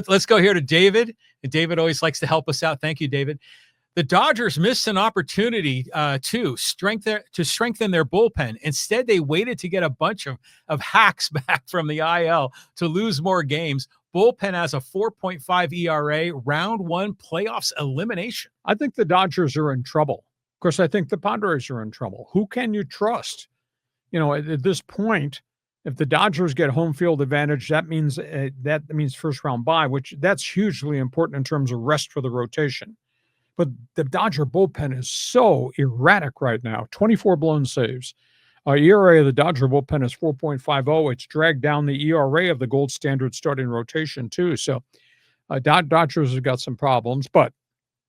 Let's go here to David. And David always likes to help us out. Thank you, David. The Dodgers missed an opportunity to strengthen their bullpen. Instead, they waited to get a bunch of hacks back from the IL to lose more games. Bullpen has a 4.5 ERA, round one playoffs elimination. I think the Dodgers are in trouble. Of course, I think the Padres are in trouble. Who can you trust? At this point, if the Dodgers get home field advantage, that means first round bye, which that's hugely important in terms of rest for the rotation. But the Dodger bullpen is so erratic right now. 24 blown saves. ERA of the Dodger bullpen is 4.50. It's dragged down the ERA of the gold standard starting rotation too. So Dodgers have got some problems, but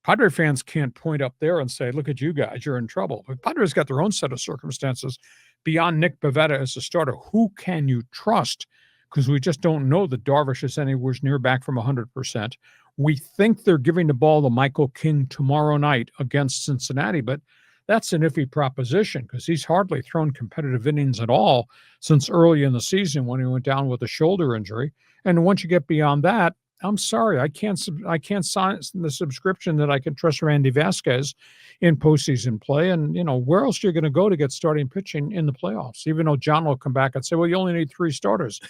Padre fans can't point up there and say, look at you guys, you're in trouble. But Padres got their own set of circumstances beyond Nick Pivetta as a starter. Who can you trust? Because we just don't know that Darvish is anywhere near back from 100%. We think they're giving the ball to Michael King tomorrow night against Cincinnati, but that's an iffy proposition because he's hardly thrown competitive innings at all since early in the season when he went down with a shoulder injury. And once you get beyond that, I'm sorry, I can't sign the subscription that I can trust Randy Vasquez in postseason play. And, where else are you going to go to get starting pitching in the playoffs? Even though John will come back and say, well, you only need 3 starters.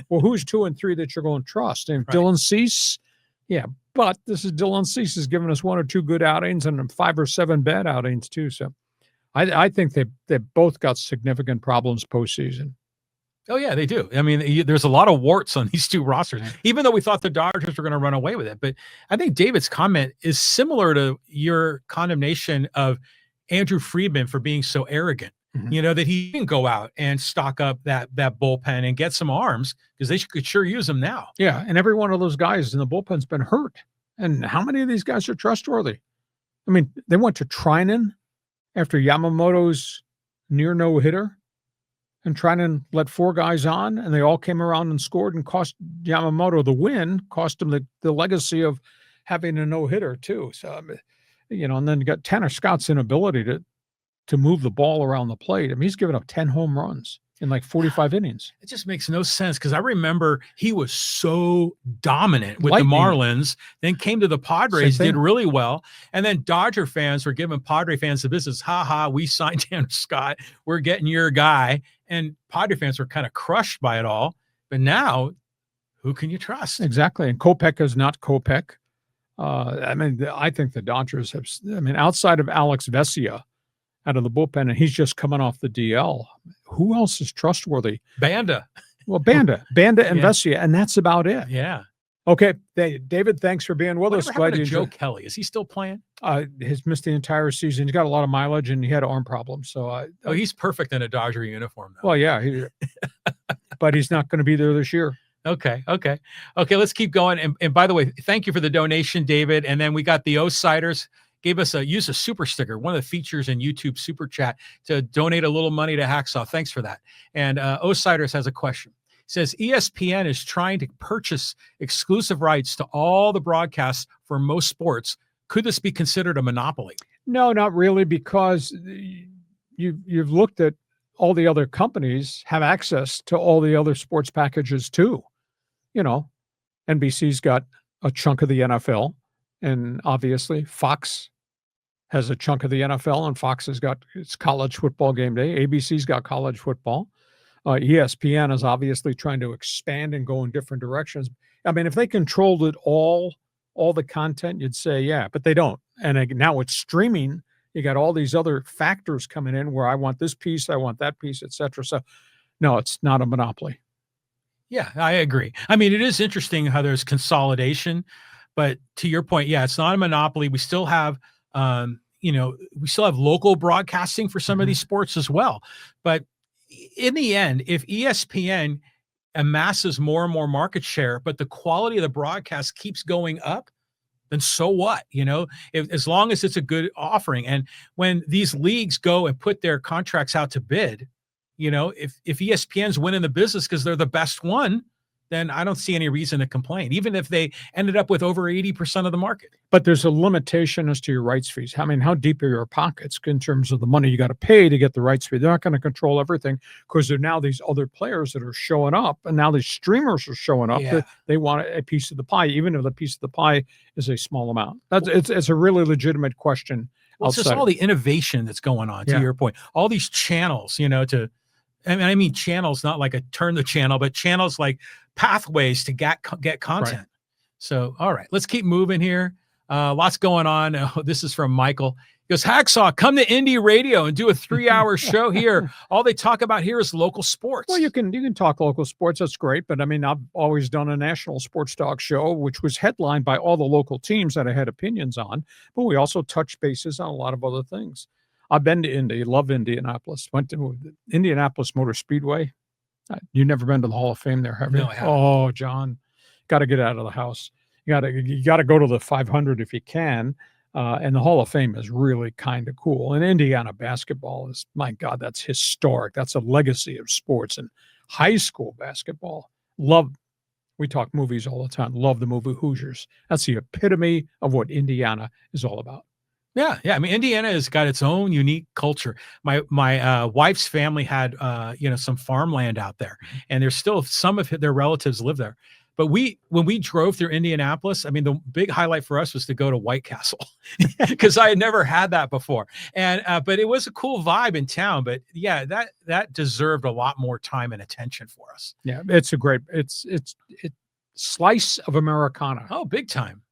Well, who's 2 and 3 that you're going to trust? And right. Dylan Cease? Yeah, but this is Dylan Cease has given us 1 or 2 good outings and 5 or 7 bad outings too. So I think they both got significant problems postseason. Oh, yeah, they do. I mean, there's a lot of warts on these 2 rosters, even though we thought the Dodgers were going to run away with it. But I think David's comment is similar to your condemnation of Andrew Friedman for being so arrogant, that he didn't go out and stock up that bullpen and get some arms because they could sure use them now. Yeah, and every one of those guys in the bullpen's been hurt. And how many of these guys are trustworthy? I mean, they went to Trinan after Yamamoto's near no-hitter. And Trinan let 4 guys on, and they all came around and scored and cost Yamamoto the win, cost him the legacy of having a no-hitter too. So, and then you got Tanner Scott's inability to move the ball around the plate. I mean, he's given up 10 home runs in like 45 innings. It just makes no sense because I remember he was so dominant with the Marlins, then came to the Padres, did really well. And then Dodger fans were giving Padre fans the business. Ha ha, we signed Tanner Scott. We're getting your guy. And Padre fans were kind of crushed by it all. But now, who can you trust? Exactly. And Kopech is not Kopech. I think the Dodgers have, outside of Alex Vesia, out of the bullpen, and he's just coming off the DL. Who else is trustworthy? Banda. Well, Banda and Vesia, and that's about it. Yeah. Okay, David, thanks for being with us. Glad you enjoyed. Joe Kelly, is he still playing? He's missed the entire season. He's got a lot of mileage, and he had arm problems. So, he's perfect in a Dodger uniform, though. Well, yeah, but he's not going to be there this year. Okay. Let's keep going. And by the way, thank you for the donation, David. And then we got the O-Siders. Gave us use a super sticker, one of the features in YouTube Super Chat, to donate a little money to Hacksaw. Thanks for that. And Osiders has a question. It says, ESPN is trying to purchase exclusive rights to all the broadcasts for most sports. Could this be considered a monopoly? No, not really, because you've looked at all the other companies have access to all the other sports packages too. NBC's got a chunk of the NFL, and obviously Fox has a chunk of the NFL, and Fox has got its college football game day. ABC's got college football. ESPN is obviously trying to expand and go in different directions. I mean, if they controlled it all the content, you'd say, yeah, but they don't. And now it's streaming. You got all these other factors coming in where I want this piece, I want that piece, et cetera. So no, it's not a monopoly. Yeah, I agree. I mean, it is interesting how there's consolidation, but to your point, yeah, it's not a monopoly. We still have, local broadcasting for some of these sports as well. But in the end, if ESPN amasses more and more market share, but the quality of the broadcast keeps going up, then so what? As long as it's a good offering. And when these leagues go and put their contracts out to bid, if ESPN's winning the business because they're the best one, then I don't see any reason to complain, even if they ended up with over 80% of the market. But there's a limitation as to your rights fees. I mean, how deep are your pockets in terms of the money you got to pay to get the rights fee? They're not going to control everything because there are now these other players that are showing up, and now these streamers are showing up. Yeah. They want a piece of the pie, even if the piece of the pie is a small amount. It's a really legitimate question. Well, it's just all the innovation that's going on, to your point. All these channels, I mean channels, not like a turn the channel, but channels like pathways to get content. Right. So, all right, let's keep moving here. Lots going on. Oh, this is from Michael. He goes, Hacksaw, come to Indie Radio and do a 3-hour show here. All they talk about here is local sports. Well, you can talk local sports. That's great. But I mean, I've always done a national sports talk show, which was headlined by all the local teams that I had opinions on. But we also touched bases on a lot of other things. I've been to Indy, love Indianapolis. Went to Indianapolis Motor Speedway. You've never been to the Hall of Fame there, have you? No, I haven't. Oh, John, got to get out of the house. You got to go to the 500 if you can. And the Hall of Fame is really kind of cool. And Indiana basketball is, my God, that's historic. That's a legacy of sports. And high school basketball, we talk movies all the time. Love the movie Hoosiers. That's the epitome of what Indiana is all about. Yeah. I mean, Indiana has got its own unique culture. My wife's family had some farmland out there, and there's still some of their relatives live there. But when we drove through Indianapolis, I mean, the big highlight for us was to go to White Castle because I had never had that before. And but it was a cool vibe in town. But yeah, that deserved a lot more time and attention for us. Yeah, it's a great it's slice of Americana. Oh, big time.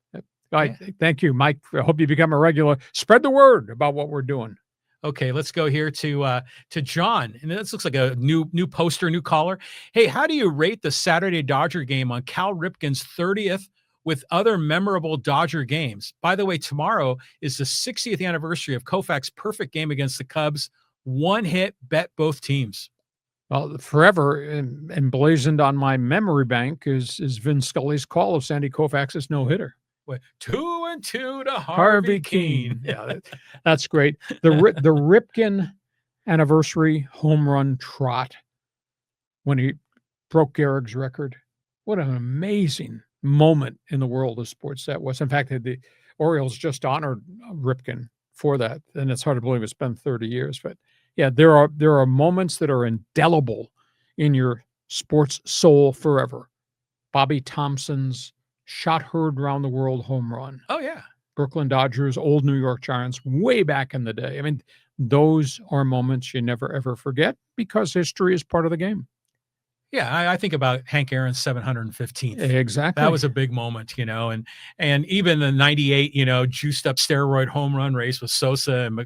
Thank you, Mike. I hope you become a regular. Spread the word about what we're doing. Okay, let's go here to John. And this looks like a new poster, new caller. Hey, how do you rate the Saturday Dodger game on Cal Ripken's 30th with other memorable Dodger games? By the way, tomorrow is the 60th anniversary of Koufax's perfect game against the Cubs. One hit, bet both teams. Well, forever emblazoned on my memory bank is Vin Scully's call of Sandy Koufax's no-hitter. 2-2 to Harvey Keene. Yeah, that's great. The Ripken anniversary home run trot when he broke Gehrig's record. What an amazing moment in the world of sports that was. In fact, the Orioles just honored Ripken for that, and it's hard to believe it's been 30 years. But yeah, there are moments that are indelible in your sports soul forever. Bobby Thompson's shot heard around the world home run. Oh, yeah. Brooklyn Dodgers, old New York Giants, way back in the day. I mean, those are moments you never, ever forget because history is part of the game. Yeah, I think about Hank Aaron's 715th. Exactly. That was a big moment, and even the 98, juiced up steroid home run race with Sosa and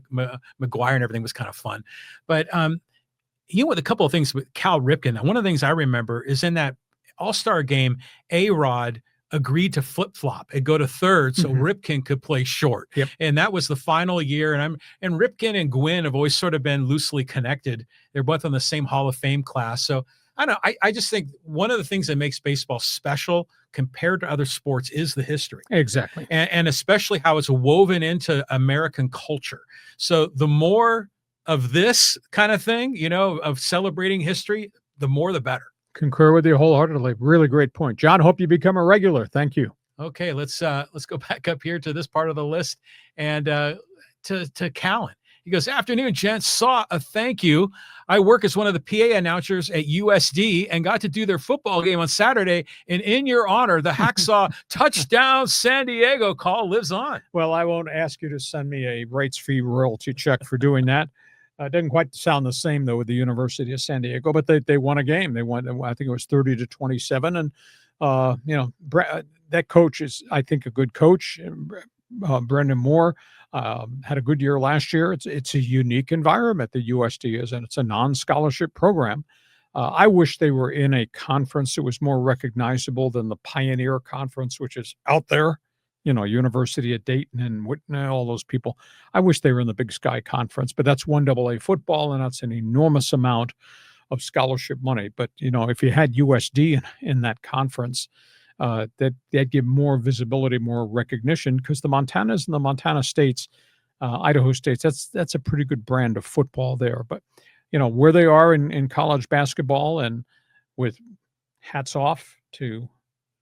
McGuire and everything was kind of fun. But, a couple of things with Cal Ripken, one of the things I remember is in that All-Star game, A-Rod agreed to flip-flop and go to third so Ripken could play short. Yep. And that was the final year. And Ripken and Gwynn have always sort of been loosely connected. They're both on the same Hall of Fame class. So I don't know. I just think one of the things that makes baseball special compared to other sports is the history. Exactly. And especially how it's woven into American culture. So the more of this kind of thing, of celebrating history, the more the better. Concur with you wholeheartedly. Really great point. John, hope you become a regular. Thank you. Okay, let's go back up here to this part of the list and to Callan. He goes, afternoon, gents. Saw a thank you. I work as one of the PA announcers at USD and got to do their football game on Saturday. And in your honor, the Hacksaw touchdown San Diego call lives on. Well, I won't ask you to send me a rights fee royalty check for doing that. It doesn't quite sound the same, though, with the University of San Diego, but they won a game. They won, I think it was 30-27. And, that coach is, I think, a good coach. Brendan Moore had a good year last year. It's a unique environment, the USD is, and it's a non-scholarship program. I wish they were in a conference that was more recognizable than the Pioneer Conference, which is out there. University of Dayton and Whitney, all those people. I wish they were in the Big Sky Conference, but that's 1AA football, and that's an enormous amount of scholarship money. But, if you had USD in that conference, that'd give more visibility, more recognition, because the Montanas and the Montana states, Idaho states, that's a pretty good brand of football there. But, where they are in college basketball, and with hats off to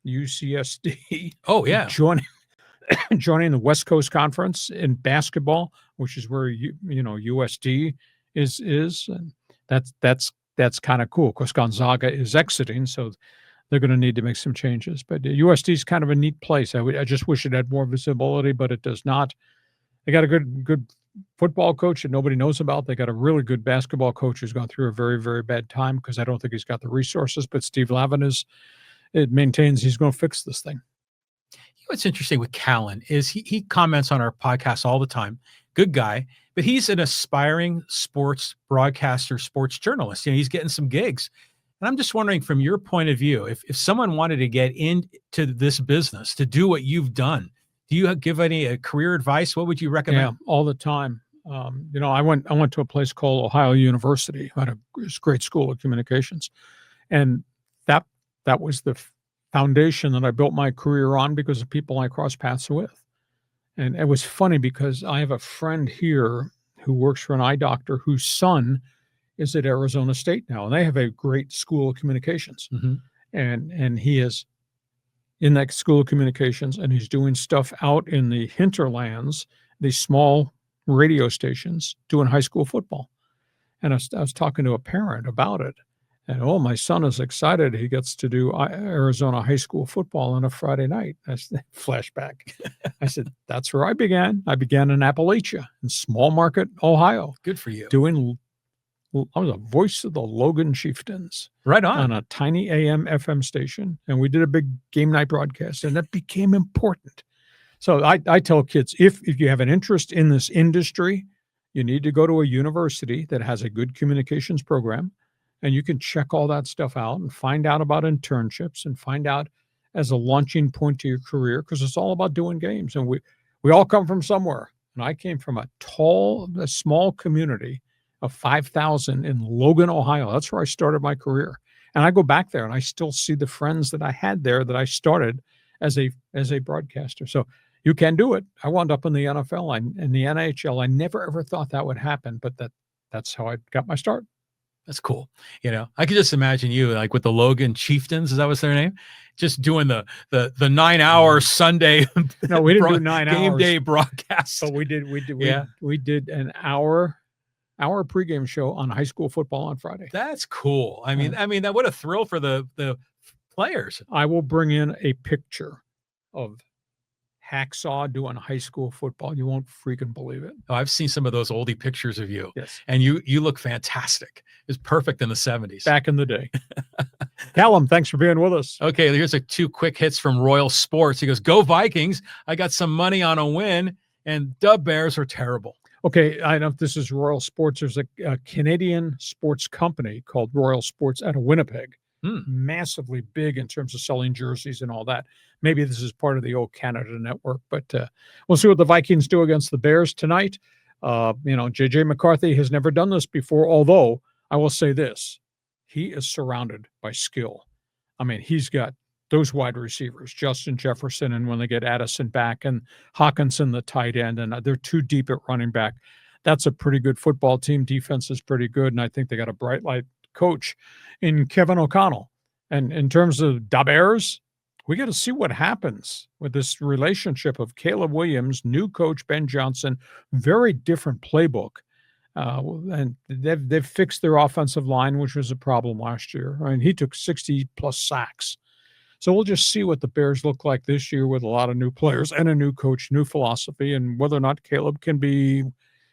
UCSD. Oh, yeah. Joining the West Coast Conference in basketball, which is where USD is, and that's kind of cool because Gonzaga is exiting, so they're going to need to make some changes. But USD is kind of a neat place. I just wish it had more visibility, but it does not. They got a good football coach that nobody knows about. They got a really good basketball coach who's gone through a very, very bad time because I don't think he's got the resources. But Steve Lavin maintains he's going to fix this thing. What's interesting with Callan is he comments on our podcast all the time. Good guy, but he's an aspiring sports broadcaster, sports journalist. He's getting some gigs. And I'm just wondering, from your point of view, if someone wanted to get into this business, to do what you've done, do you give any career advice? What would you recommend? Yeah, all the time. I went to a place called Ohio University, had a great school of communications, and that was the foundation that I built my career on because of people I crossed paths with. And it was funny because I have a friend here who works for an eye doctor whose son is at Arizona State now, and they have a great school of communications. Mm-hmm. And he is in that school of communications, and he's doing stuff out in the hinterlands, these small radio stations, doing high school football. And I was talking to a parent about it. And, my son is excited. He gets to do Arizona high school football on a Friday night. I said, flashback. I said, that's where I began. I began in Appalachia, in small market, Ohio. Good for you. I was a voice of the Logan Chieftains. Right on a tiny AM FM station. And we did a big game night broadcast, and that became important. So I tell kids, if you have an interest in this industry, you need to go to a university that has a good communications program. And you can check all that stuff out and find out about internships and find out as a launching point to your career, because it's all about doing games. And we all come from somewhere. And I came from a small community of 5,000 in Logan, Ohio. That's where I started my career. And I go back there and I still see the friends that I had there that I started as a broadcaster. So you can do it. I wound up in the NFL and the NHL. I never ever thought that would happen, but that's how I got my start. That's cool. I could just imagine you like with the Logan Chieftains. Is that what's their name? Just doing the 9-hour Sunday. No, we didn't do 9 hours. Game day broadcast. But we did an hour pregame show on high school football on Friday. That's cool. I mean, that what a thrill for the players. I will bring in a picture of Hacksaw doing high school football. You won't freaking believe it. Oh, I've seen some of those oldie pictures of you. Yes. And you look fantastic. It's perfect in the 70s. Back in the day. Callum, thanks for being with us. Okay, here's 2 quick hits from Royal Sports. He goes, "Go Vikings. I got some money on a win, and Dub Bears are terrible." Okay, I don't know if this is Royal Sports. There's a Canadian sports company called Royal Sports out of Winnipeg. Massively big in terms of selling jerseys and all that. Maybe this is part of the old Canada network, but we'll see what the Vikings do against the Bears tonight. J.J. McCarthy has never done this before, although I will say this. He is surrounded by skill. I mean, he's got those wide receivers, Justin Jefferson, and when they get Addison back, and Hawkinson, the tight end, and they're too deep at running back. That's a pretty good football team. Defense is pretty good, and I think they got a bright light coach in Kevin O'Connell. And in terms of the Bears, we got to see what happens with this relationship of Caleb Williams, new coach Ben Johnson, very different playbook. And they've fixed their offensive line, which was a problem last year. I mean, he took 60-plus sacks. So we'll just see what the Bears look like this year with a lot of new players and a new coach, new philosophy, and whether or not Caleb can be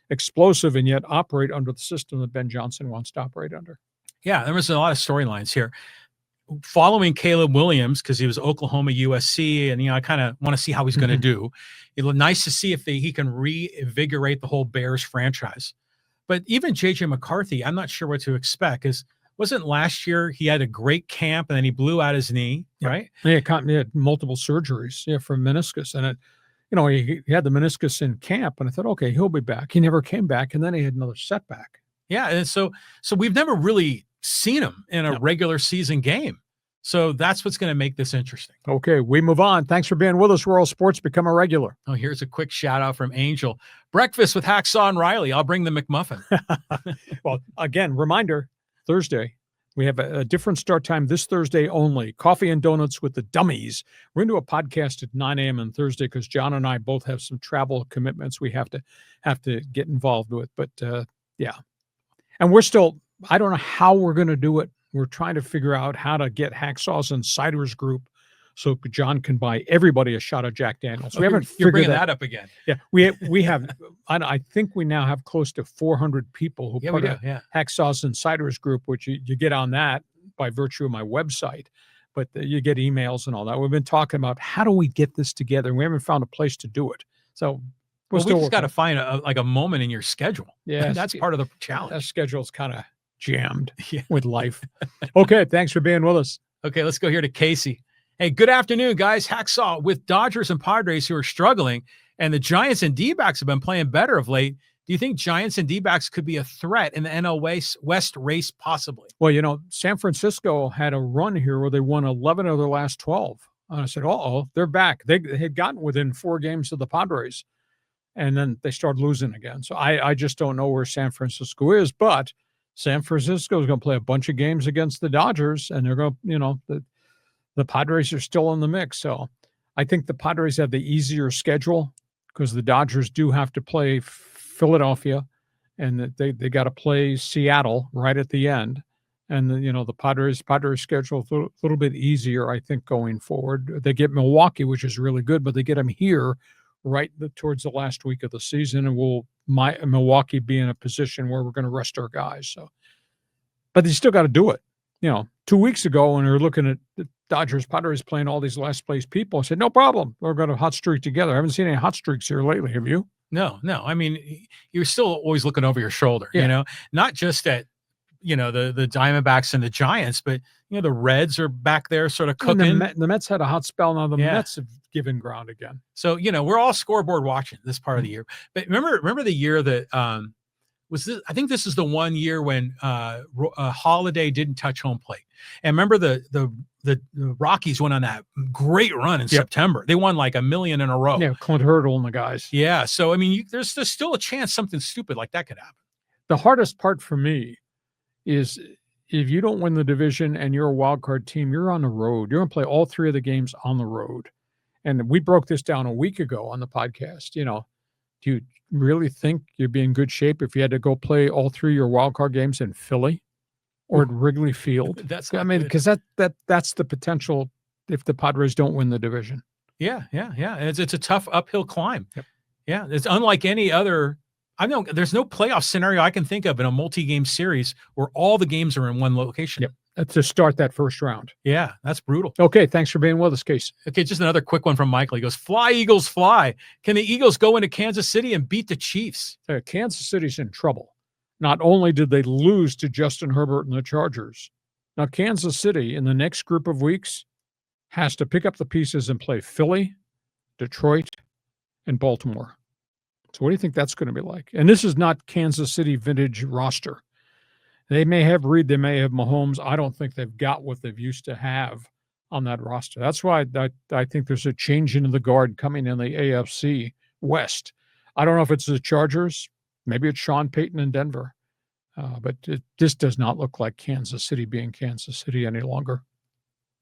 explosive and yet operate under the system that Ben Johnson wants to operate under. Yeah, there was a lot of storylines here. Following Caleb Williams, because he was Oklahoma, USC, and I kind of want to see how he's going to do. It looked nice to see if he can reinvigorate the whole Bears franchise. But even J.J. McCarthy, I'm not sure what to expect. Wasn't last year he had a great camp and then he blew out his knee, right? He had multiple surgeries, for meniscus, and he had the meniscus in camp, and I thought, okay, he'll be back. He never came back, and then he had another setback. Yeah, and so we've never really seen him in a regular season game. So that's what's going to make this interesting. Okay, we move on. Thanks for being with us, Royal Sports. Become a regular. Oh, here's a quick shout out from Angel. Breakfast with Hacksaw and Riley. I'll bring the McMuffin. Well, again, reminder, Thursday, We have a different start time this Thursday only. Coffee and donuts with the dummies. We're going to do a podcast at 9 a.m. on Thursday because John and I both have some travel commitments we have to get involved with. But yeah, and we're still. I don't know how we're going to do it. We're trying to figure out how to get Hacksaw's Insiders Group so John can buy everybody a shot of Jack Daniels. We haven't You're figured bringing that up again. Yeah, we have. I think we now have close to 400 people who part of Hacksaw's Insiders Group, which you get on that by virtue of my website, but you get emails and all that. We've been talking about how do we get this together, and we haven't found a place to do it. So we just got to find a moment in your schedule. Yeah, that's part of the challenge. That schedule's kind of jammed with life. Okay, thanks for being with us. Okay, let's go here to Casey. Hey, good afternoon, guys. Hacksaw, with Dodgers and Padres who are struggling, and the Giants and D-backs have been playing better of late. Do you think Giants and D-backs could be a threat in the NL West race possibly? Well, San Francisco had a run here where they won 11 of their last 12. And I said, they're back. They had gotten within 4 games of the Padres, and then they started losing again. So I just don't know where San Francisco is, but San Francisco is going to play a bunch of games against the Dodgers, and they're going to, the Padres are still in the mix. So I think the Padres have the easier schedule because the Dodgers do have to play Philadelphia, and they got to play Seattle right at the end. And the Padres schedule is a little bit easier, I think, going forward. They get Milwaukee, which is really good, but they get them here right towards the last week of the season, and will Milwaukee be in a position where we're going to rest our guys. So, but they still got to do it. 2 weeks ago when we were looking at the Dodgers, Padres playing all these last place people, I said, no problem. We're going to hot streak together. I haven't seen any hot streaks here lately. Have you? No. I mean, you're still always looking over your shoulder, not just at, the Diamondbacks and the Giants, but, the Reds are back there sort of cooking. The Mets had a hot spell. Now the Mets have given ground again. So, we're all scoreboard watching this part of the year. But remember the year that was this? I think this is the one year when Holiday didn't touch home plate. And remember the Rockies went on that great run in September. They won like 1 million in a row. Yeah, Clint Hurdle and the guys. Yeah. So, I mean, there's still a chance something stupid like that could happen. The hardest part for me is if you don't win the division and you're a wild card team, you're on the road. You're going to play all 3 of the games on the road. And we broke this down a week ago on the podcast. Do you really think you'd be in good shape if you had to go play all 3 of your wild card games in Philly or at Wrigley Field? Because that's the potential if the Padres don't win the division. Yeah. And it's a tough uphill climb. Yep. Yeah, it's unlike any other. There's no playoff scenario I can think of in a multi-game series where all the games are in one location. Yep. To start that first round. Yeah, that's brutal. Okay, thanks for being with us, Case. Okay, just another quick one from Michael. He goes, "Fly, Eagles, fly. Can the Eagles go into Kansas City and beat the Chiefs?" Kansas City's in trouble. Not only did they lose to Justin Herbert and the Chargers, now Kansas City in the next group of weeks has to pick up the pieces and play Philly, Detroit, and Baltimore. So what do you think that's going to be like? And this is not Kansas City vintage roster. They may have Reed, they may have Mahomes. I don't think they've got what they've used to have on that roster. That's why I think there's a change into the guard coming in the AFC West. I don't know if it's the Chargers. Maybe it's Sean Payton in Denver. But this does not look like Kansas City being Kansas City any longer.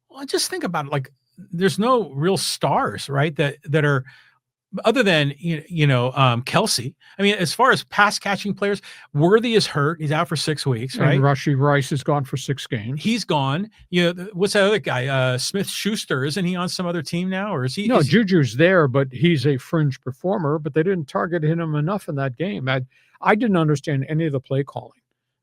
Well, just think about it. Like, there's no real stars, right? That are other than Kelsey. I mean, as far as pass catching players, Worthy is hurt. He's out for 6 weeks, right? And Rashee Rice is gone for 6 games. He's gone. What's that other guy? Smith Schuster. Isn't he on some other team now, or is he? No, Juju's there, but he's a fringe performer. But they didn't target him enough in that game. I didn't understand any of the play calling.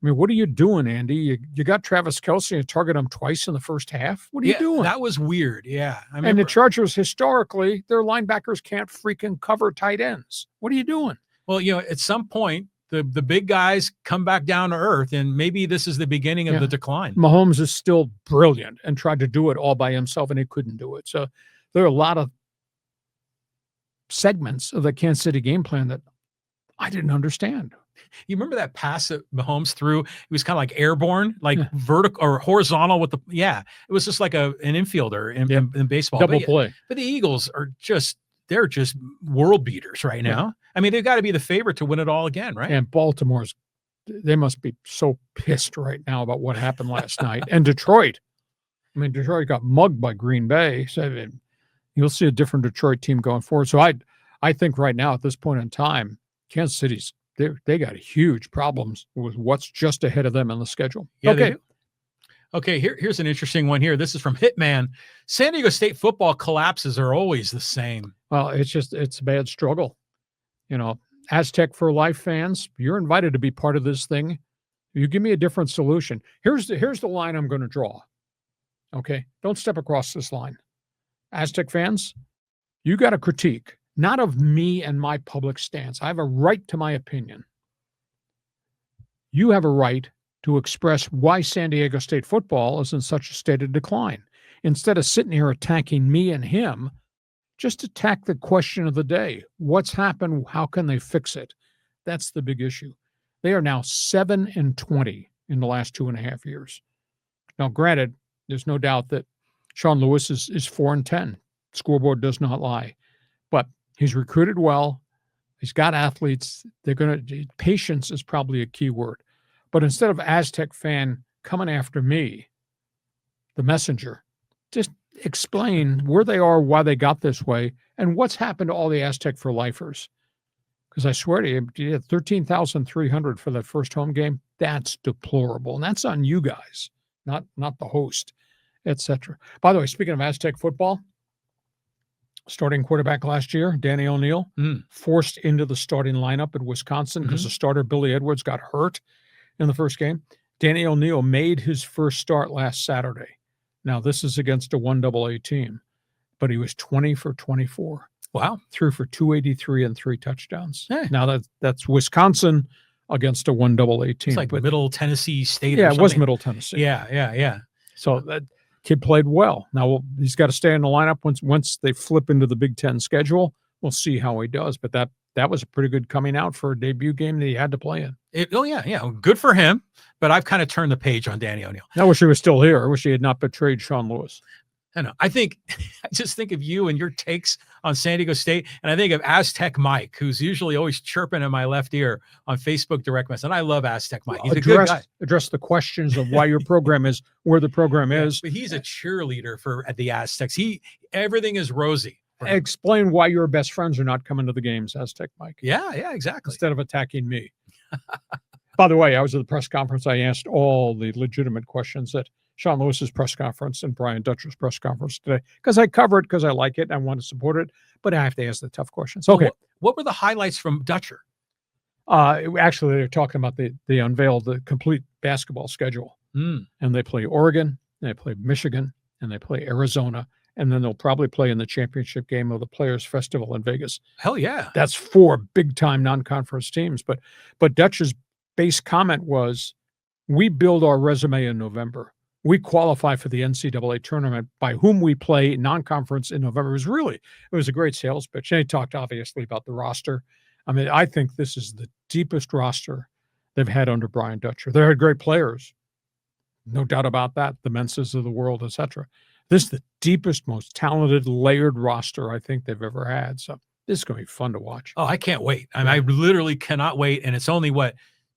I mean, what are you doing, Andy? You got Travis Kelce and target him twice in the first half. What are you doing? That was weird. Yeah. And the Chargers, historically, their linebackers can't freaking cover tight ends. What are you doing? Well, at some point, the big guys come back down to earth, and maybe this is the beginning of the decline. Mahomes is still brilliant and tried to do it all by himself, and he couldn't do it. So there are a lot of segments of the Kansas City game plan that I didn't understand. You remember that pass that Mahomes threw? It was kind of like airborne, like vertical or horizontal with it was just like an infielder in baseball. Double play. But the Eagles are they're just world beaters right now. I mean, they've got to be the favorite to win it all again, right? And Baltimore's they must be so pissed right now about what happened last night. And Detroit. I mean, Detroit got mugged by Green Bay. So you'll see a different Detroit team going forward. So I think right now at this point in time, Kansas City's they got huge problems with what's just ahead of them in the schedule. Yeah, okay. Okay, here's an interesting one here. This is from Hitman. San Diego State football collapses are always the same. Well, it's a bad struggle. You know, Aztec for Life fans, you're invited to be part of this thing. You give me a different solution. Here's the line I'm going to draw. Okay, don't step across this line. Aztec fans, you got a critique, not of me and my public stance. I have a right to my opinion. You have a right to express why San Diego State football is in such a state of decline. Instead of sitting here attacking me and him, just attack the question of the day. What's happened? How can they fix it? That's the big issue. They are now 7-20 in the last 2.5 years. Now, granted, there's no doubt that Sean Lewis is 4-10. Scoreboard does not lie. But he's recruited well. He's got athletes. Patience is probably a key word. But instead of Aztec fan coming after me, the messenger, just explain where they are, why they got this way, and what's happened to all the Aztec for lifers. Because I swear to you had 13,300 for that first home game. That's deplorable. And that's on you guys, not the host, etc. By the way, speaking of Aztec football, starting quarterback last year, Danny O'Neill, forced into the starting lineup at Wisconsin because the starter, Billy Edwards, got hurt in the first game. Danny O'Neill made his first start last Saturday. Now, this is against a 1AA team, but he was 20 for 24. Wow. Threw for 283 and 3 touchdowns. Hey. Now, that's Wisconsin against a 1AA team. It's like Middle Tennessee State. Yeah, it was Middle Tennessee. Yeah. So that kid played well. Now, he's got to stay in the lineup once they flip into the Big Ten schedule. We'll see how he does, but that was a pretty good coming out for a debut game that he had to play in. Good for him. But I've kind of turned the page on Danny O'Neill. I wish he was still here. I wish he had not betrayed Sean Lewis. I know. I just think of you and your takes on San Diego State, and I think of Aztec Mike, who's usually always chirping in my left ear on Facebook direct message. And I love Aztec Mike. He's a good guy. Address the questions of why your program is where the program is. But he's a cheerleader for the Aztecs. Everything is rosy. Explain why your best friends are not coming to the games, Aztec Mike. Yeah, exactly. Instead of attacking me. By the way, I was at the press conference. I asked all the legitimate questions at Sean Lewis's press conference and Brian Dutcher's press conference today because I cover it because I like it and I want to support it, but I have to ask the tough questions. Okay. What were the highlights from Dutcher? Actually, they're talking about they unveiled the complete basketball schedule. And they play Oregon, they play Michigan, and they play Arizona. And then they'll probably play in the championship game of the Players Festival in Vegas. Hell yeah. That's 4 big-time non-conference teams. But Dutch's base comment was, we build our resume in November. We qualify for the NCAA tournament by whom we play non-conference in November. It was a great sales pitch. And he talked obviously about the roster. I mean, I think this is the deepest roster they've had under Brian Dutcher. They had great players. No doubt about that. The Mensahs of the world, etc. This is the deepest, most talented, layered roster I think they've ever had. So this is going to be fun to watch. Oh, I can't wait. I mean, I literally cannot wait. And it's only,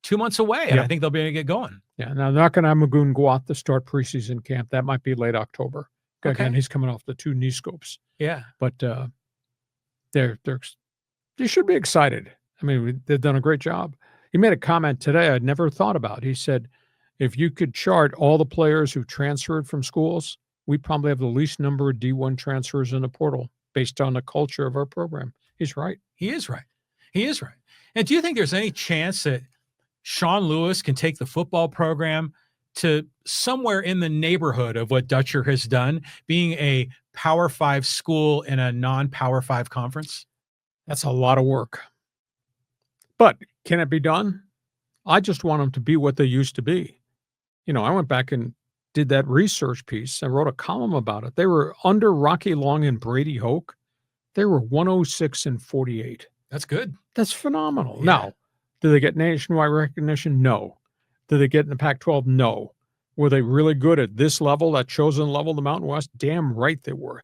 2 months away? And I think they'll be able to get going. Yeah. Now, they're not going to have Magoon go out to start preseason camp. That might be late October. Okay. Again, he's coming off the 2 knee scopes. Yeah. But they should be excited. I mean, they've done a great job. He made a comment today I'd never thought about. He said, if you could chart all the players who transferred from schools, we probably have the least number of D1 transfers in the portal based on the culture of our program. He's right. He is right. And do you think there's any chance that Sean Lewis can take the football program to somewhere in the neighborhood of what Dutcher has done, being a Power 5 school in a non-Power 5 conference? That's a lot of work. But can it be done? I just want them to be what they used to be. You know, I went back and did that research piece. I wrote a column about it. They were under Rocky Long and Brady Hoke. They were 106-48. That's good. That's phenomenal. Yeah. Now, do they get nationwide recognition? No. Did they get in the Pac-12? No. Were they really good at this level, that chosen level, the Mountain West? Damn right they were.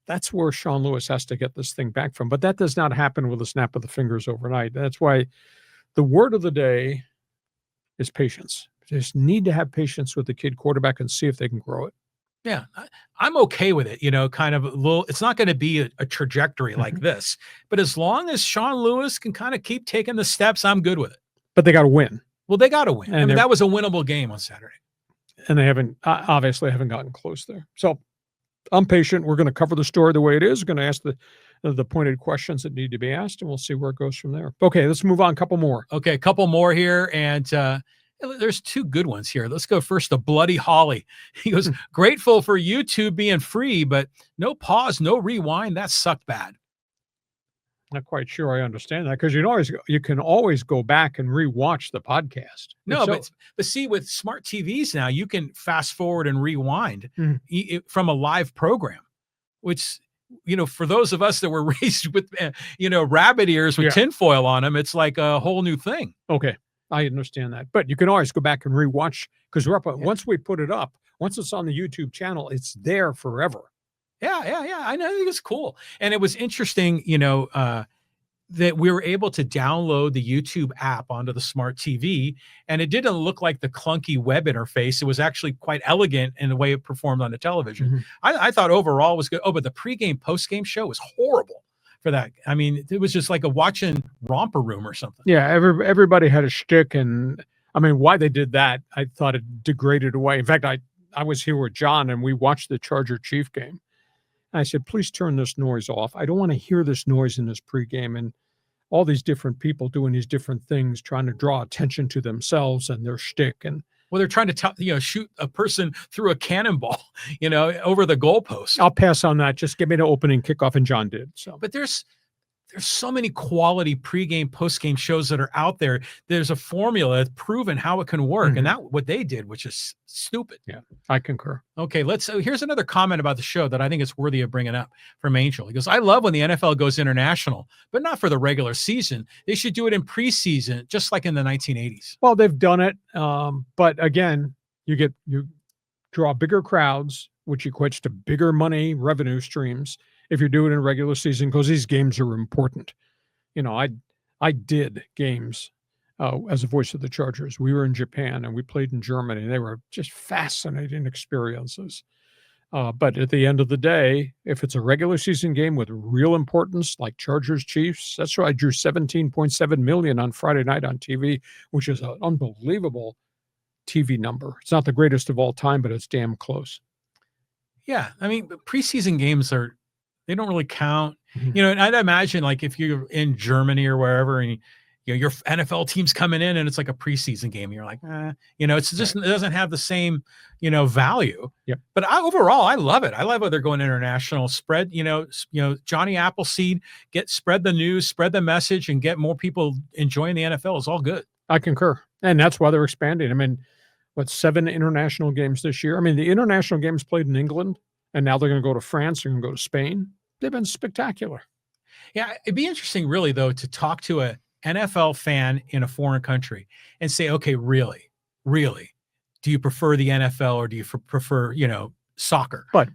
That's where Sean Lewis has to get this thing back from. But that does not happen with a snap of the fingers overnight. That's why the word of the day is patience. Just need to have patience with the kid quarterback and see if they can grow it. Yeah, I'm okay with it. Kind of a little. It's not going to be a trajectory like this, but as long as Sean Lewis can kind of keep taking the steps, I'm good with it. But they got to win. Well, they got to win. And that was a winnable game on Saturday. And they obviously haven't gotten close there. So I'm patient. We're going to cover the story the way it is. We're going to ask the pointed questions that need to be asked, and we'll see where it goes from there. Okay, let's move on. A couple more. Okay, a couple more here, and there's two good ones here. Let's go first to Bloody Holly. He goes, grateful for YouTube being free, but no pause, no rewind. That sucked bad. Not quite sure I understand that, because you can always go back and rewatch the podcast. No, but see, with smart TVs now, you can fast forward and rewind from a live program, which, for those of us that were raised with, rabbit ears with tinfoil on them, it's like a whole new thing. Okay, I understand that. But you can always go back and rewatch, because we're up. Once we put it up, once it's on the YouTube channel, it's there forever. Yeah. I know. I think it's cool. And it was interesting, that we were able to download the YouTube app onto the smart TV, and it didn't look like the clunky web interface. It was actually quite elegant in the way it performed on the television. Mm-hmm. I thought overall it was good. Oh, but the pregame, postgame show was horrible for that. I mean, it was just like watching Romper Room or something. Yeah, everybody had a shtick, and I mean, why they did that, I thought it degraded away. In fact, I was here with John, and we watched the Charger-Chief game. I said, please turn this noise off. I don't want to hear this noise in this pregame, and all these different people doing these different things, trying to draw attention to themselves and their shtick. And well, they're trying to shoot a person through a cannonball, over the goalpost. I'll pass on that. Just give me the opening kickoff, and John did. So, but there's so many quality pregame, postgame shows that are out there. There's a formula that's proven how it can work, and that what they did, which is stupid. Yeah, I concur. Okay, here's another comment about the show that I think is worthy of bringing up from Angel. He goes, I love when the NFL goes international, but not for the regular season. They should do it in preseason, just like in the 1980s. Well, they've done it, but again, you draw bigger crowds, which equates to bigger money revenue streams if you do it in regular season, because these games are important. I did games as a voice of the Chargers. We were in Japan and we played in Germany. They were just fascinating experiences. But at the end of the day, if it's a regular season game with real importance, like Chargers Chiefs, that's why I drew 17.7 million on Friday night on TV, which is an unbelievable TV number. It's not the greatest of all time, but it's damn close. Yeah, I mean, preseason games they don't really count. And I'd imagine, like, if you're in Germany or wherever, and your NFL team's coming in and it's like a preseason game, you're like, it's just, it doesn't have the same, value. Yep. But overall, I love it. I love how they're going international. Spread, Johnny Appleseed, spread the news, spread the message, and get more people enjoying the NFL is all good. I concur. And that's why they're expanding. I mean, 7 international games this year? I mean, the international games played in England, and now they're going to go to France. They're going to go to Spain. They've been spectacular. Yeah, it'd be interesting, really, though, to talk to a NFL fan in a foreign country and say, okay, really, do you prefer the NFL or do you prefer, soccer? But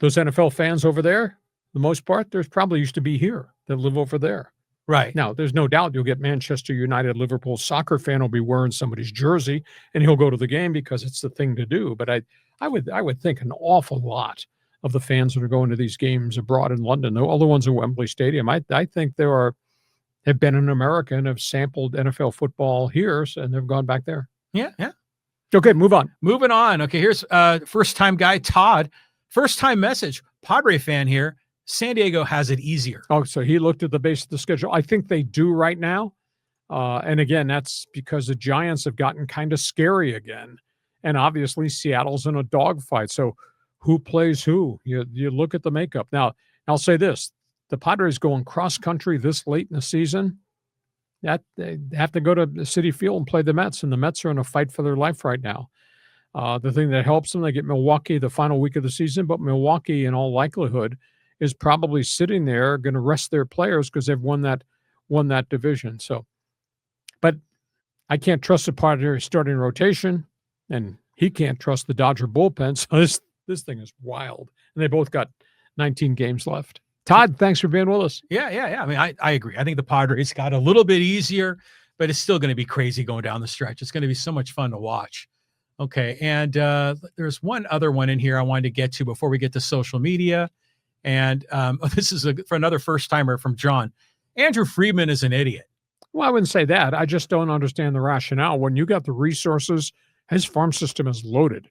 those NFL fans over there, the most part, there's probably used to be here that live over there. Right. Now, there's no doubt you'll get Manchester United, Liverpool soccer fan will be wearing somebody's jersey, and he'll go to the game because it's the thing to do. But I would think an awful lot of the fans that are going to these games abroad in London, all the ones in Wembley Stadium, I think have been in America and have sampled NFL football here, and they've gone back there. Yeah. Okay, move on. Moving on. Okay, here's first-time guy Todd. First-time message. Padre fan here. San Diego has it easier. Oh, so he looked at the base of the schedule. I think they do right now. And again, that's because the Giants have gotten kind of scary again. And obviously Seattle's in a dogfight. So who plays who? You look at the makeup. Now, I'll say this. The Padres going cross-country this late in the season, that they have to go to the Citi Field and play the Mets. And the Mets are in a fight for their life right now. The thing that helps them, they get Milwaukee the final week of the season. But Milwaukee, in all likelihood, is probably sitting there going to rest their players because they've won that division. So, but I can't trust the Padres starting rotation, and he can't trust the Dodger bullpen. So this thing is wild, and they both got 19 games left. Todd, thanks for being with us. Yeah. I mean, I agree. I think the Padres got a little bit easier, but it's still going to be crazy going down the stretch. It's going to be so much fun to watch. Okay, and there's one other one in here I wanted to get to before we get to social media. And this is for another first-timer from John. Andrew Friedman is an idiot. Well, I wouldn't say that. I just don't understand the rationale. When you got the resources, his farm system is loaded.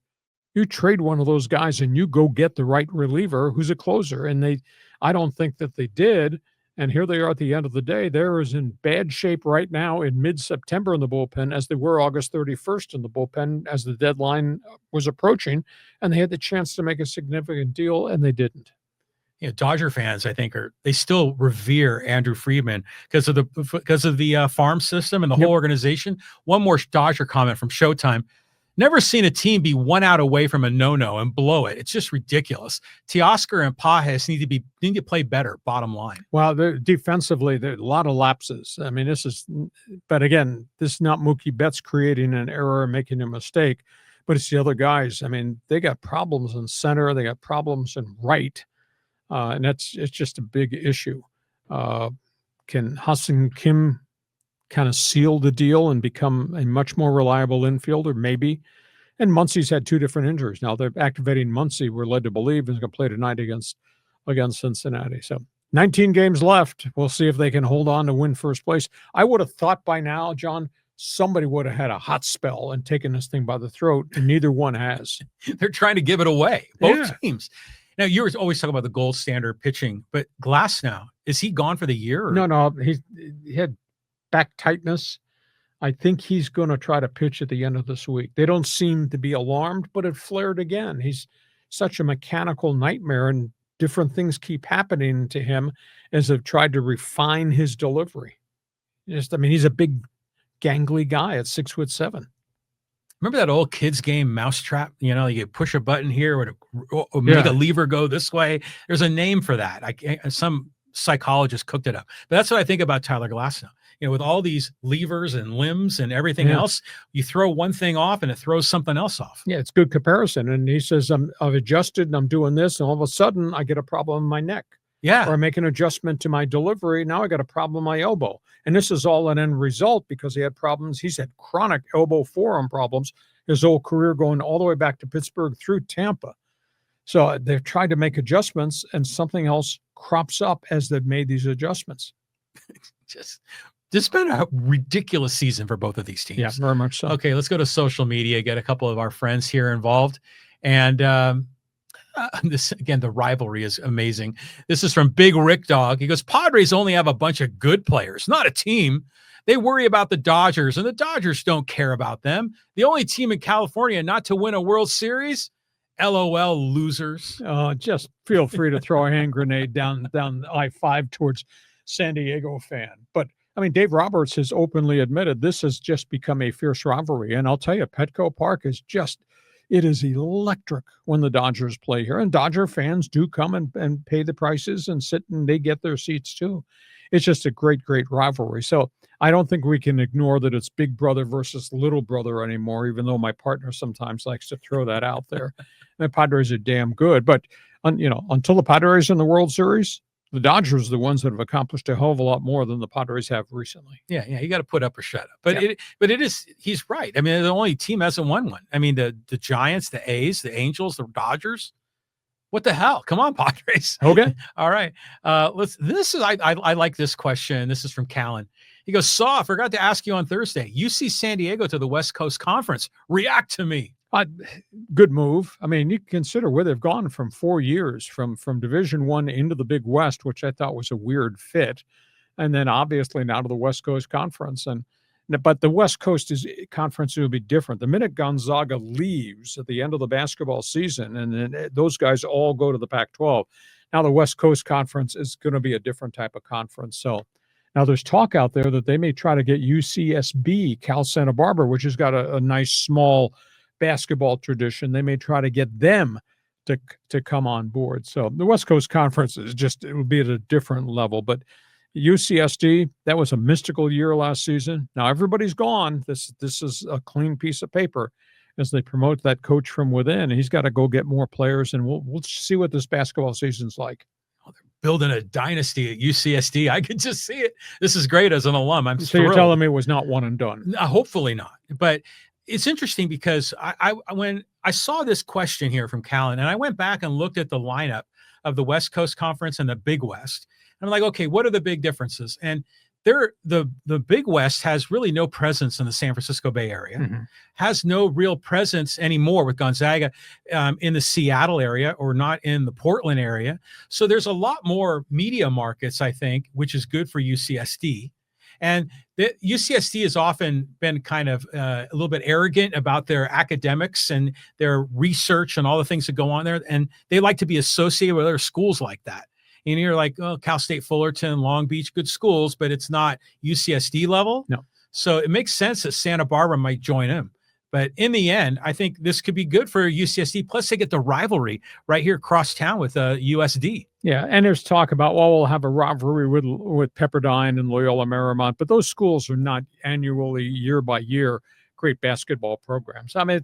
You trade one of those guys and you go get the right reliever who's a closer. And I don't think that they did. And here they are at the end of the day. They're as in bad shape right now in mid-September in the bullpen as they were August 31st in the bullpen as the deadline was approaching. And they had the chance to make a significant deal, and they didn't. Dodger fans, I think, they still revere Andrew Friedman because of the farm system and the whole organization. One more Dodger comment from Showtime. Never seen a team be 1 out away from a no-no and blow it. It's just ridiculous. Teoscar and Pages need to play better, bottom line. Well, defensively, there are a lot of lapses. I mean, but again, this is not Mookie Betts creating an error and making a mistake, but it's the other guys. I mean, they got problems in center. They got problems in right. And it's just a big issue. Can Ha-Seong Kim kind of seal the deal and become a much more reliable infielder? Maybe. And Muncy's had 2 different injuries. Now they're activating Muncy, we're led to believe, is going to play tonight against Cincinnati. So 19 games left. We'll see if they can hold on to win first place. I would have thought by now, John, somebody would have had a hot spell and taken this thing by the throat, and neither one has. They're trying to give it away, both teams. Now, you were always talking about the gold standard pitching, but Glass now, is he gone for the year? Or? No, he had back tightness. I think he's going to try to pitch at the end of this week. They don't seem to be alarmed, but it flared again. He's such a mechanical nightmare, and different things keep happening to him as they've tried to refine his delivery. He's a big, gangly guy at 6'7". Remember that old kids game Mousetrap? You push a button here or make a lever go this way. There's a name for that. Some psychologist cooked it up. But that's what I think about Tyler Glass now. With all these levers and limbs and everything else, you throw one thing off and it throws something else off. Yeah, it's good comparison. And he says, I've adjusted and I'm doing this, and all of a sudden I get a problem in my neck. Yeah. Or I make an adjustment to my delivery. Now I got a problem in my elbow. And this is all an end result because he had problems. He's had chronic elbow forearm problems his whole career, going all the way back to Pittsburgh through Tampa. So they've tried to make adjustments, and something else crops up as they've made these adjustments. It's been a ridiculous season for both of these teams. Yeah, very much so. Okay, let's go to social media, get a couple of our friends here involved. And this, again, the rivalry is amazing. This is from Big Rick Dog. He goes, Padres only have a bunch of good players, not a team. They worry about the Dodgers, and the Dodgers don't care about them. The only team in California not to win a World Series? LOL, losers. Just feel free to throw a hand grenade down I-5 towards San Diego fan. But I mean, Dave Roberts has openly admitted this has just become a fierce rivalry. And I'll tell you, Petco Park is it is electric when the Dodgers play here. And Dodger fans do come and pay the prices and sit, and they get their seats too. It's just a great, great rivalry. So I don't think we can ignore that it's big brother versus little brother anymore, even though my partner sometimes likes to throw that out there. The Padres are damn good. But, until the Padres in the World Series, the Dodgers are the ones that have accomplished a hell of a lot more than the Padres have recently. Yeah, you got to put up or shut up. But he's right. I mean, the only team hasn't won one. I mean, the Giants, the A's, the Angels, the Dodgers. What the hell? Come on, Padres. Okay. All right. I like this question. This is from Callan. He goes, I forgot to ask you on Thursday. UC San Diego to the West Coast Conference. React to me. Good move. I mean, you consider where they've gone from 4 years from Division I into the Big West, which I thought was a weird fit. And then obviously now to the West Coast Conference. But the West Coast conference will be different. The minute Gonzaga leaves at the end of the basketball season, and then those guys all go to the Pac-12, now the West Coast Conference is going to be a different type of conference. So now there's talk out there that they may try to get UCSB, Cal Santa Barbara, which has got a nice small basketball tradition. They may try to get them to come on board. So the West Coast Conference it will be at a different level. But UCSD, that was a mystical year last season. Now everybody's gone. This is a clean piece of paper as they promote that coach from within. He's got to go get more players, and we'll see what this basketball season's like. Building a dynasty at UCSD. I could just see it. This is great as an alum. I'm So thrilled. you're telling me it was not one and done? Hopefully not. But it's interesting because when I saw this question here from Callan, and I went back and looked at the lineup of the West Coast Conference and the Big West, and I'm like, okay, what are the big differences? And the Big West has really no presence in the San Francisco Bay Area, has no real presence anymore with Gonzaga in the Seattle area or not in the Portland area. So there's a lot more media markets, I think, which is good for UCSD. And the UCSD has often been kind of a little bit arrogant about their academics and their research and all the things that go on there. And they like to be associated with other schools like that. And you're like, oh, Cal State Fullerton, Long Beach, good schools, but it's not UCSD level. No. So it makes sense that Santa Barbara might join them. But in the end, I think this could be good for UCSD. Plus, they get the rivalry right here across town with USD. Yeah, and there's talk about, well, we'll have a rivalry with Pepperdine and Loyola Marymount, but those schools are not annually, year by year, great basketball programs. I mean,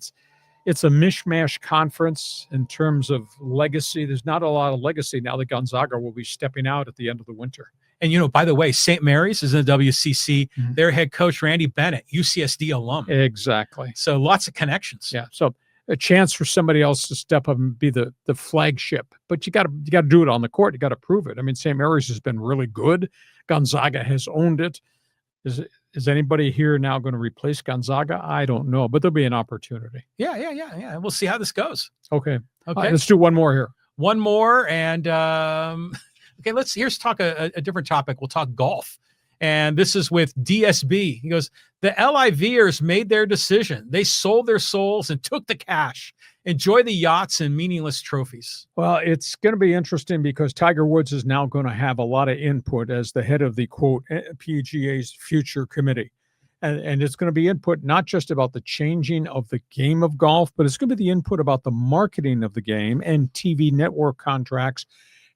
it's a mishmash conference in terms of legacy. There's not a lot of legacy now that Gonzaga will be stepping out at the end of the winter. And, by the way, St. Mary's is in the WCC. Their head coach, Randy Bennett, UCSD alum. Exactly. So lots of connections. Yeah. So a chance for somebody else to step up and be the flagship. But you got to do it on the court. You got to prove it. I mean, St. Mary's has been really good. Gonzaga has owned it. Is anybody here now going to replace Gonzaga? I don't know, but there'll be an opportunity. Yeah. We'll see how this goes. Okay. Let's do one more here. One more. And okay, here's talk a different topic. We'll talk golf. And this is with DSB. He goes, the LIVers made their decision. They sold their souls and took the cash. Enjoy the yachts and meaningless trophies. Well, it's going to be interesting because Tiger Woods is now going to have a lot of input as the head of the, quote, PGA's future committee. And it's going to be input not just about the changing of the game of golf, but it's going to be the input about the marketing of the game and TV network contracts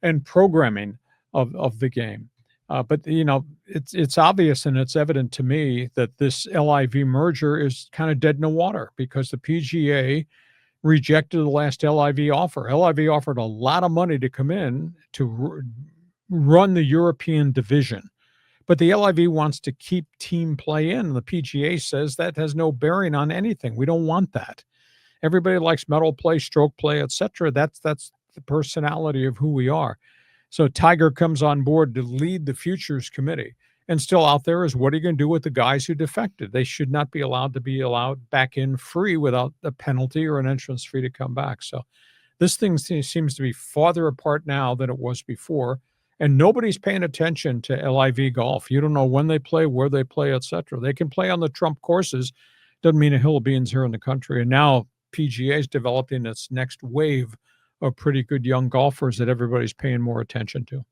and programming of the game. But, it's obvious and it's evident to me that this LIV merger is kind of dead in the water because the PGA rejected the last LIV offer. LIV offered a lot of money to come in to run the European division. But the LIV wants to keep team play in. The PGA says that has no bearing on anything. We don't want that. Everybody likes medal play, stroke play, etc. That's the personality of who we are. So Tiger comes on board to lead the Futures Committee. And still out there is, what are you going to do with the guys who defected? They should not be allowed back in free without a penalty or an entrance fee to come back. So this thing seems to be farther apart now than it was before. And nobody's paying attention to LIV golf. You don't know when they play, where they play, etc. They can play on the Trump courses. Doesn't mean a hill of beans here in the country. And now PGA is developing its next wave of pretty good young golfers that everybody's paying more attention to.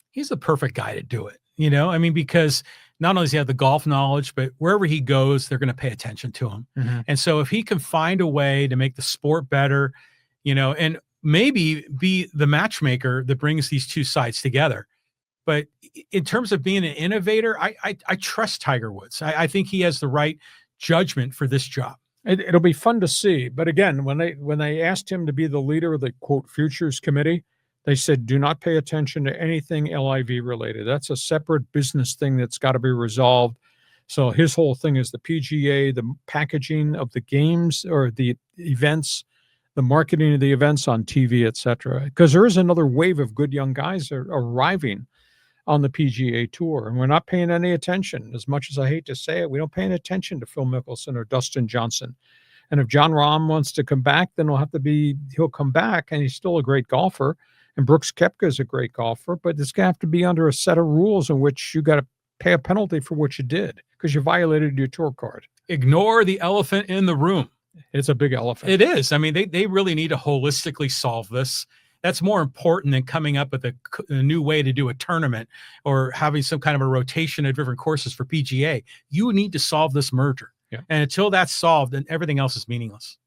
He's the perfect guy to do it. Because not only does he have the golf knowledge, but wherever he goes, they're going to pay attention to him. And so if he can find a way to make the sport better, and maybe be the matchmaker that brings these two sides together. But in terms of being an innovator, I trust Tiger Woods. I think he has the right judgment for this job. It'll be fun to see. But again, when they asked him to be the leader of the, quote, Futures Committee, they said, do not pay attention to anything LIV related. That's a separate business thing that's got to be resolved. So his whole thing is the PGA, the packaging of the games or the events, the marketing of the events on TV, etc. Because there is another wave of good young guys arriving on the PGA Tour, and we're not paying any attention. As much as I hate to say it, we don't pay any attention to Phil Mickelson or Dustin Johnson. And if John Rahm wants to come back, then he'll come back, and he's still a great golfer. And Brooks Koepka is a great golfer, but it's going to have to be under a set of rules in which you got to pay a penalty for what you did because you violated your tour card. Ignore the elephant in the room. It's a big elephant. It is. I mean, they really need to holistically solve this. That's more important than coming up with a new way to do a tournament or having some kind of a rotation of different courses for PGA. You need to solve this merger. Yeah. And until that's solved, then everything else is meaningless.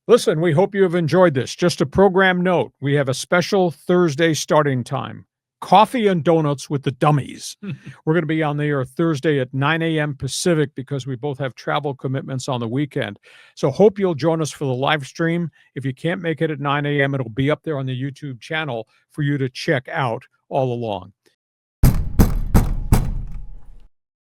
Listen, we hope you have enjoyed this. Just a program note. We have a special Thursday starting time. Coffee and Donuts with the Dummies. We're going to be on the air Thursday at 9 a.m. Pacific because we both have travel commitments on the weekend. So hope you'll join us for the live stream. If you can't make it at 9 a.m., it'll be up there on the YouTube channel for you to check out all along.